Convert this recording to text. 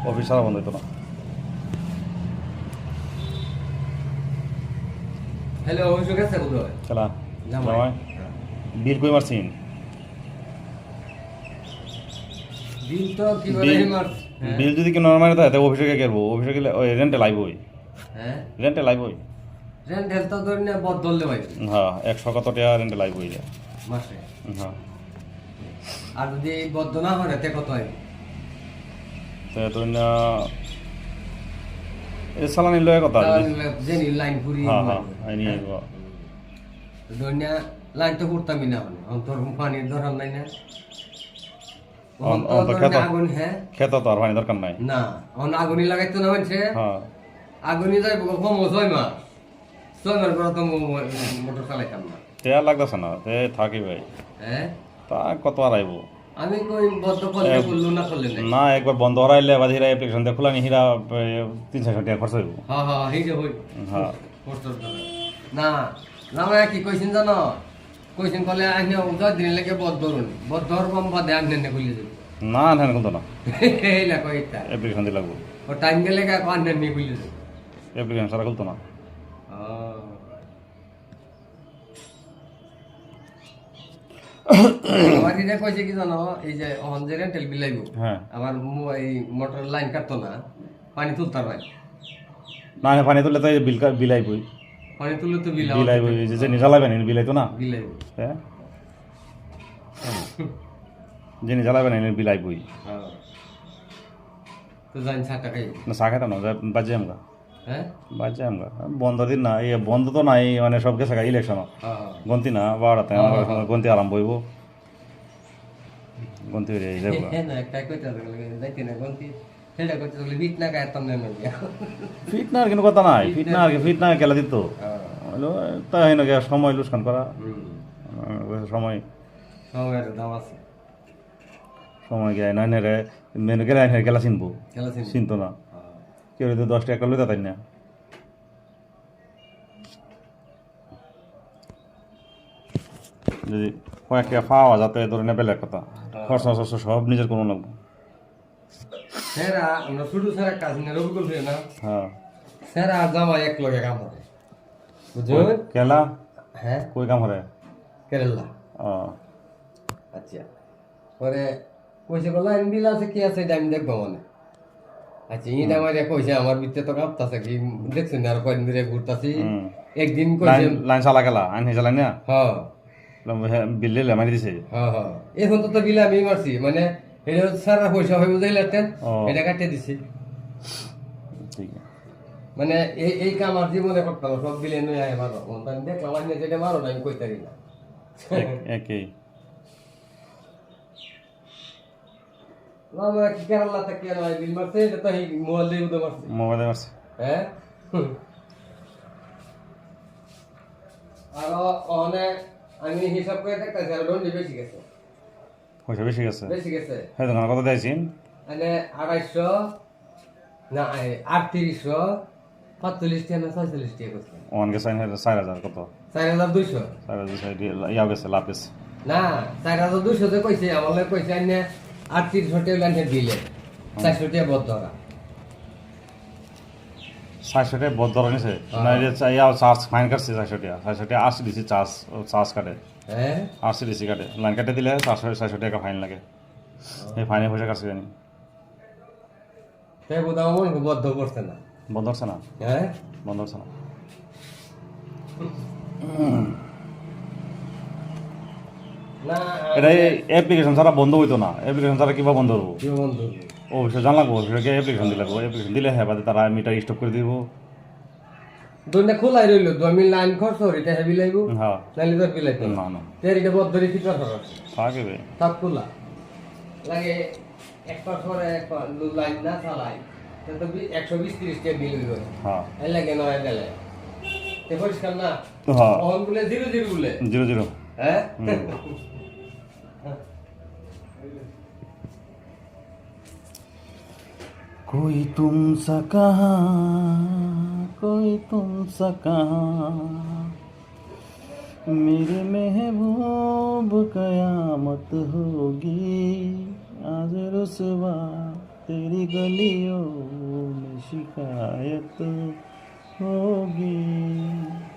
Office সারা বন্ধ হইতো না। হ্যালো অভিষেক আছে কোথায়? খেলা জামাই। জামাই বিল কই মারছিন? বিল তো কি বলে মার। বিল যদি কি নরমাল থাকে তাহলে অফিসে গেলবো, অফিসে গেলে ওই রেন্টে লাইব হই, হ্যাঁ রেন্টে লাইব হই। রেন্ট হেলথ তো ধরে না বদল দে ভাই হ্যাঁ 100 কত টাকা রেন্টে লাইব হই যায়। মাসে। হ্যাঁ আর যদি বদল না হয় তে কত হয়? তাই তো না এ সালানি লয় কথা। Jenny line Puri. হ্যাঁ হ্যাঁ আইনি আইব। ধরে লাইন তো করতামই না মানে অন্তর পানির ধরার নাই না। আগুন হ্যাঁ খেত তো আর পানি দরকার নাই না আগুনই লাগাইতো না হচ্ছে। হ্যাঁ আগুনই যাই কম 6 মাস 6 মাস পর তো মোটর চালাইতাম না। তেয়ার লাগতেছে না তে থাকি ভাই। হ্যাঁ তা কত আর আইব আমি কই বদ্ধ করলে করলো না করলে না। না একবার বন্ধ হরাইলে বা হিরা অ্যাপ্লিকেশন দিয়ে খোলানি হিরা 300 টাকা খরচ হইব। হ্যাঁ হ্যাঁ এই যে হই হ্যাঁ না না কি কইছেন জানো কইছেন কলে আইনে 10 দিন লাগে বদ্ধ ধরুন বদ্ধ ধরবাম বাদে আইনে নে কইলে দেব না না কিন্তু না এই লা কইতা অ্যাপ্লিকেশন দিয়ে লাগবো, ও টাইম গেলে কা আইনে নে কইলে দেব। অ্যাপ্লিকেশন সারা খুলতো না। আমার এটা কইছে কি জানো এই যে অন যে রেন্টাল বিল আইবো হ্যাঁ আমার এই মোটর লাইন কাটতো না পানি তুলতার ভাই না না পানি তুললে তো এই বিল আইবই, পানি তুললে তো বিল বিল আইবই যে নিজা লাগবে না বিল আইতো না। বিল আইবো হ্যাঁ যে নিজা লাগবে না বিল আইবই। হ্যাঁ তো জানি 60 টাকা না চা খাইতাম না বাজে আমগা, হ্যাঁ বাজে আমগা বন্ধ দিন না এই বন্ধ তো নাই মানে সব গেছে ইলেকশন হ্যাঁ গন্তি না 12টাতে গন্তি আরম্ভ হইব, গন্তি হয়ে যাবো। হ্যাঁ না একটা কইতে যাইতে না গন্তি সেটা কইতে বলে বিট না গায় তমনে না ফিট না আর কিন্তু কথা নাই, ফিট না খেলা দিত তাই না সময় লুসকান করা সময় সময়ের দাম আছে সময় গিয়ে নাইনে রে মেনু গেলে আইনের গেলা চিনবো, খেলা চিনতো না কেউ যদি 10 টাকা লইতে তাই না। যদি কয়েক টাকা পাওয়া যাতে ধরে না বেলেগ কথা, খরচা টরচা সব নিজের কোনো লাগবো। সেরা আমরা শুধু সেরা কাজ না রবিকুল হয়ে না হ্যাঁ সেরা জামা এক লগে কাম করে বুঝছো কেলা হ্যাঁ কই কাম করে কেরালা ও আচ্ছা পরে কইছে বলা বিল আছে কি আছে এটা আমি দেখবো মানে আচ্ছা এটা আমার কইছে আমার ভিতরে তো কাঁপতাছে কি দেখছেন আর কয়দিন ধরে ঘুরতাছি একদিন কইছে লাইন চালা গেলা আইন চালাই না হ্যাঁ বিল দিলে মারি দিছে। হ্যাঁ হ্যাঁ এখন তো বিল আমি মারছি মানে এটা সারা পয়সা হয়ে বুঝাইলে এটা কাটিয়ে দিছি ঠিক আছে মানে এই কাম আর জীবনে করতাম না, সব বিলে নয় আয় মারো আমি দেখলাম আমি যেটা মারো না আমি কইতারি না একই আমরা কি কেরালা থেকে নয় বিল মারছে এটা তো এই মোবাইল দিয়ে উদে মারছে মোবাইলে মারছে। হ্যাঁ আর অনেক আমি হিসাব করে দেখতেছি আর লোন বেশি গেছে পয়সা বেশি গেছে বেশি গেছে হ্যাঁ দোকান কত দিয়েছেন? মানে 250 না 3800 45 টাকা না 46 টাকা করছে ওয়ান গেছে 4000 কত 4200 4000 ইয়া গেছে লাভ গেছে না 4200 যে কইছে আমার লাগে কইছে আইনে 3800 টাকা লাইনে দিলে 400 টাকা বদ ধরা 400 টাকা বদ ধরা নিছে না ইয়া চার্জ ফাইন কাটছে 400 টাকা আসছে দিছি চার্জ কাটে হ্যাঁ আসছে দিছি কাটে লাইন কাটে দিলে 400 টাকা ফাইন লাগে এই ফাইনে পয়সা কাটছে জানি তাই বোধ আমার বদ্ধ করছে না বন্ধ হচ্ছে না, হ্যাঁ বন্ধ হচ্ছে না। না এটা অ্যাপ্লিকেশন ছাড়া বন্ধ হইতো না, অ্যাপ্লিকেশন ছাড়া কিভাবে বন্ধ করবো? কি বন্ধু ও সে জান লাগবো সেটাকে অ্যাপ্লিকেশন দিলে লাগবো, অ্যাপ্লিকেশন দিলে হ্যাঁ বাদে তারা মিটার স্টপ করে দিব। দুইটা খোলাই রইল তো আমি লাইন খরচ করি এটা হেভি লাগবো হ্যাঁ নাইলে তো বিলাইতো না না তের এটা বদ্ধরি কি কথা থাকবে সব খোলা লাগে একবার পরে একবার লাইন না চালাই তো 120-30 টাকা বিল হইব হ্যাঁ এই লাগে নয় গেলে তে পরিষ্কার না হ্যাঁ অন বলে 0 বলে 0 হ্যাঁ कोई तुमसा कहाँ मेरे महबूब कयामत होगी आज रुसवा तेरी गलियों में शिकायत होगी